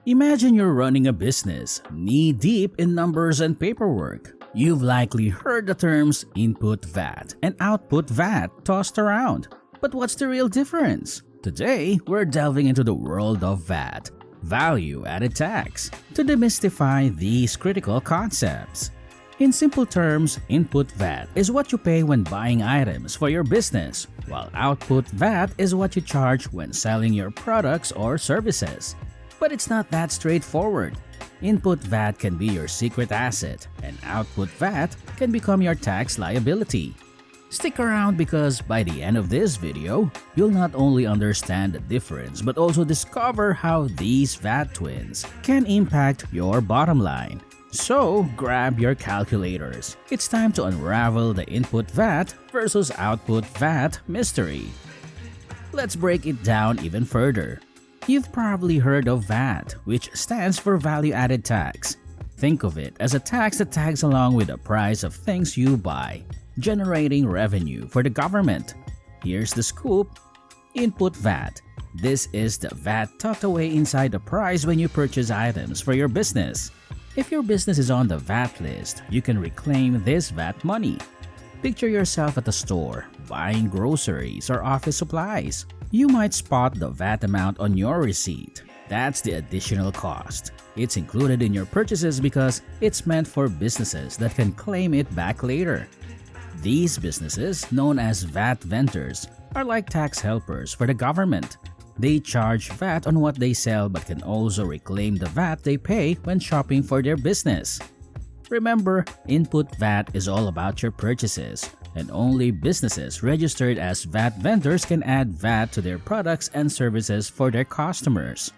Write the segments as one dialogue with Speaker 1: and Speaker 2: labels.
Speaker 1: Imagine you're running a business, knee-deep in numbers and paperwork. You've likely heard the terms Input VAT and Output VAT tossed around. But what's the real difference? Today, we're delving into the world of VAT, value-added tax, to demystify these critical concepts. In simple terms, Input VAT is what you pay when buying items for your business, while Output VAT is what you charge when selling your products or services. But it's not that straightforward. Input VAT can be your secret asset, and Output VAT can become your tax liability. Stick around because by the end of this video, you'll not only understand the difference but also discover how these VAT twins can impact your bottom line. So grab your calculators. It's time to unravel the Input VAT versus Output VAT mystery. Let's break it down even further. You've probably heard of VAT, which stands for value-added tax. Think of it as a tax that tags along with the price of things you buy, generating revenue for the government. Here's the scoop: Input VAT. This is the VAT tucked away inside the price when you purchase items for your business. If your business is on the VAT list, you can reclaim this VAT money. Picture yourself at a store, buying groceries or office supplies. You might spot the VAT amount on your receipt. That's the additional cost. It's included in your purchases because it's meant for businesses that can claim it back later. These businesses, known as VAT vendors, are like tax helpers for the government. They charge VAT on what they sell but can also reclaim the VAT they pay when shopping for their business. Remember, Input VAT is all about your purchases, and only businesses registered as VAT vendors can add VAT to their products and services for their customers.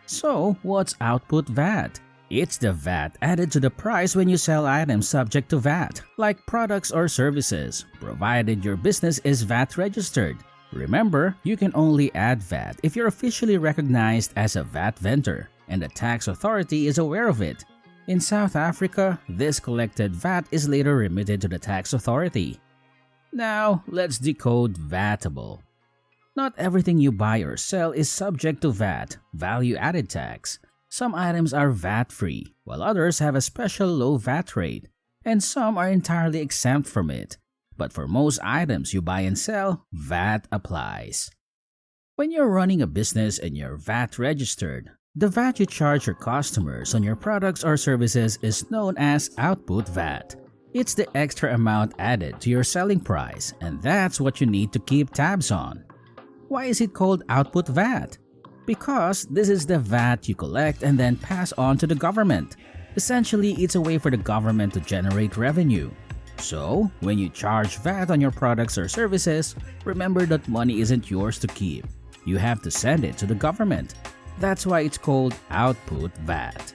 Speaker 1: So, what's Output VAT? It's the VAT added to the price when you sell items subject to VAT, like products or services, provided your business is VAT registered. Remember, you can only add VAT if you're officially recognized as a VAT vendor, and the tax authority is aware of it. In South Africa, this collected VAT is later remitted to the tax authority. Now, let's decode Vatable. Not everything you buy or sell is subject to VAT, value-added tax. Some items are VAT-free, while others have a special low VAT rate, and some are entirely exempt from it. But for most items you buy and sell, VAT applies. When you're running a business and you're VAT registered, the VAT you charge your customers on your products or services is known as Output VAT. It's the extra amount added to your selling price, and that's what you need to keep tabs on. Why is it called Output VAT? Because this is the VAT you collect and then pass on to the government. Essentially, it's a way for the government to generate revenue. So, when you charge VAT on your products or services, remember that money isn't yours to keep. You have to send it to the government. That's why it's called Output VAT.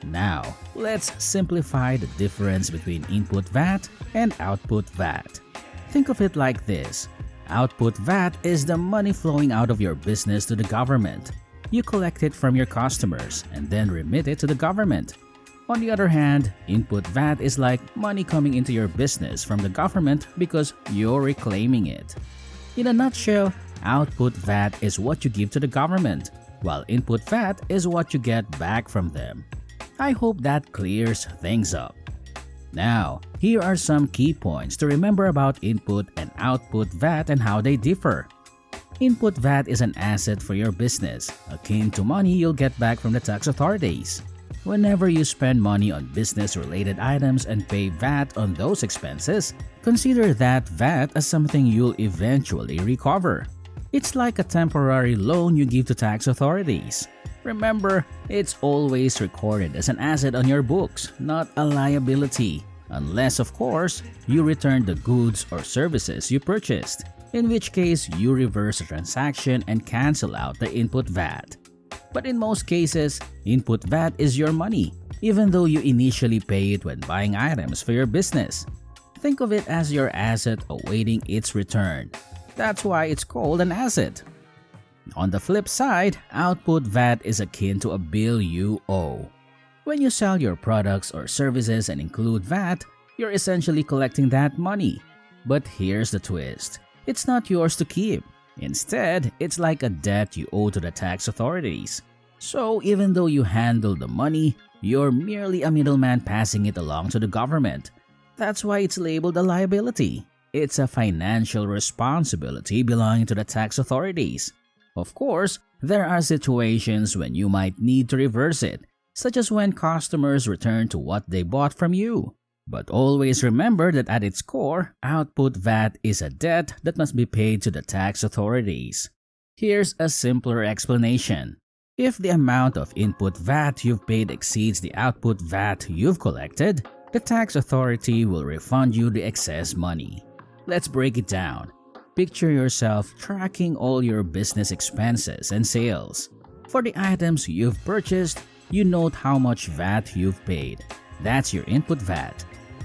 Speaker 1: Now, let's simplify the difference between Input VAT and Output VAT. Think of it like this. Output VAT is the money flowing out of your business to the government. You collect it from your customers and then remit it to the government. On the other hand, Input VAT is like money coming into your business from the government because you're reclaiming it. In a nutshell, Output VAT is what you give to the government, while Input VAT is what you get back from them. I hope that clears things up. Now, here are some key points to remember about Input and Output VAT and how they differ. Input VAT is an asset for your business, akin to money you'll get back from the tax authorities. Whenever you spend money on business-related items and pay VAT on those expenses, consider that VAT as something you'll eventually recover. It's like a temporary loan you give to tax authorities. Remember, it's always recorded as an asset on your books, not a liability, unless, of course, you return the goods or services you purchased, in which case you reverse the transaction and cancel out the Input VAT. But in most cases, Input VAT is your money, even though you initially pay it when buying items for your business. Think of it as your asset awaiting its return. That's why it's called an asset. On the flip side, Output VAT is akin to a bill you owe. When you sell your products or services and include VAT, you're essentially collecting that money. But here's the twist. It's not yours to keep. Instead, it's like a debt you owe to the tax authorities. So even though you handle the money, you're merely a middleman passing it along to the government. That's why it's labeled a liability. It's a financial responsibility belonging to the tax authorities. Of course, there are situations when you might need to reverse it, such as when customers return to what they bought from you. But always remember that at its core, output VAT is a debt that must be paid to the tax authorities. Here's a simpler explanation. If the amount of input VAT you've paid exceeds the output VAT you've collected, the tax authority will refund you the excess money. Let's break it down. Picture yourself tracking all your business expenses and sales. For the items you've purchased, you note how much VAT you've paid. That's your input VAT.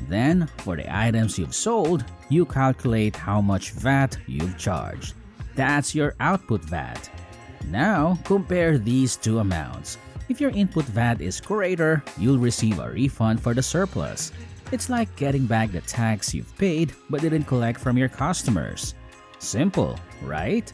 Speaker 1: Then, for the items you've sold, you calculate how much VAT you've charged. That's your output VAT. Now, compare these two amounts. If your input VAT is greater, you'll receive a refund for the surplus. It's like getting back the tax you've paid but didn't collect from your customers. Simple, right?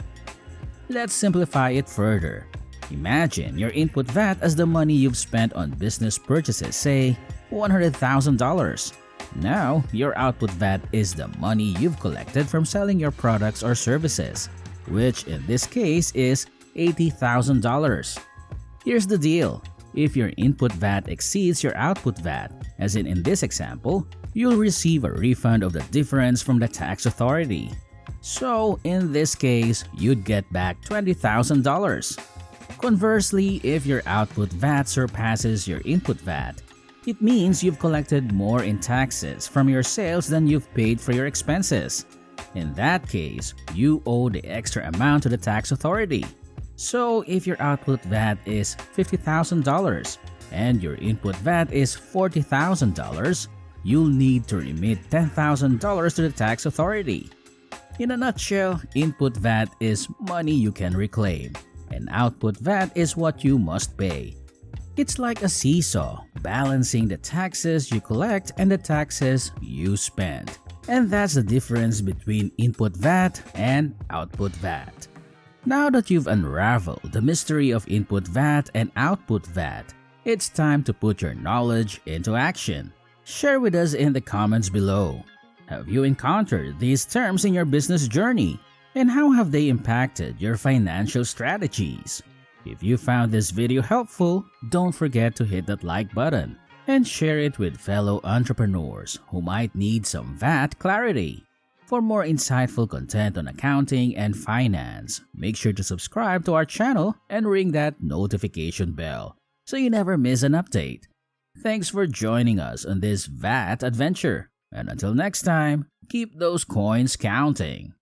Speaker 1: Let's simplify it further. Imagine your input VAT as the money you've spent on business purchases, say $100,000. Now, your output VAT is the money you've collected from selling your products or services, which in this case is $80,000. Here's the deal. If your input VAT exceeds your output VAT, as in this example, you'll receive a refund of the difference from the tax authority. So, in this case, you'd get back $20,000. Conversely, if your output VAT surpasses your input VAT, it means you've collected more in taxes from your sales than you've paid for your expenses. In that case, you owe the extra amount to the tax authority. So, if your output VAT is $50,000 and your input VAT is $40,000, you'll need to remit $10,000 to the tax authority. In a nutshell, input VAT is money you can reclaim, and output VAT is what you must pay. It's like a seesaw, balancing the taxes you collect and the taxes you spend. And that's the difference between input VAT and output VAT. Now that you've unraveled the mystery of input VAT and output VAT, it's time to put your knowledge into action. Share with us in the comments below. Have you encountered these terms in your business journey? And how have they impacted your financial strategies? If you found this video helpful, don't forget to hit that like button and share it with fellow entrepreneurs who might need some VAT clarity. For more insightful content on accounting and finance, make sure to subscribe to our channel and ring that notification bell so you never miss an update. Thanks for joining us on this VAT adventure, and until next time, keep those coins counting.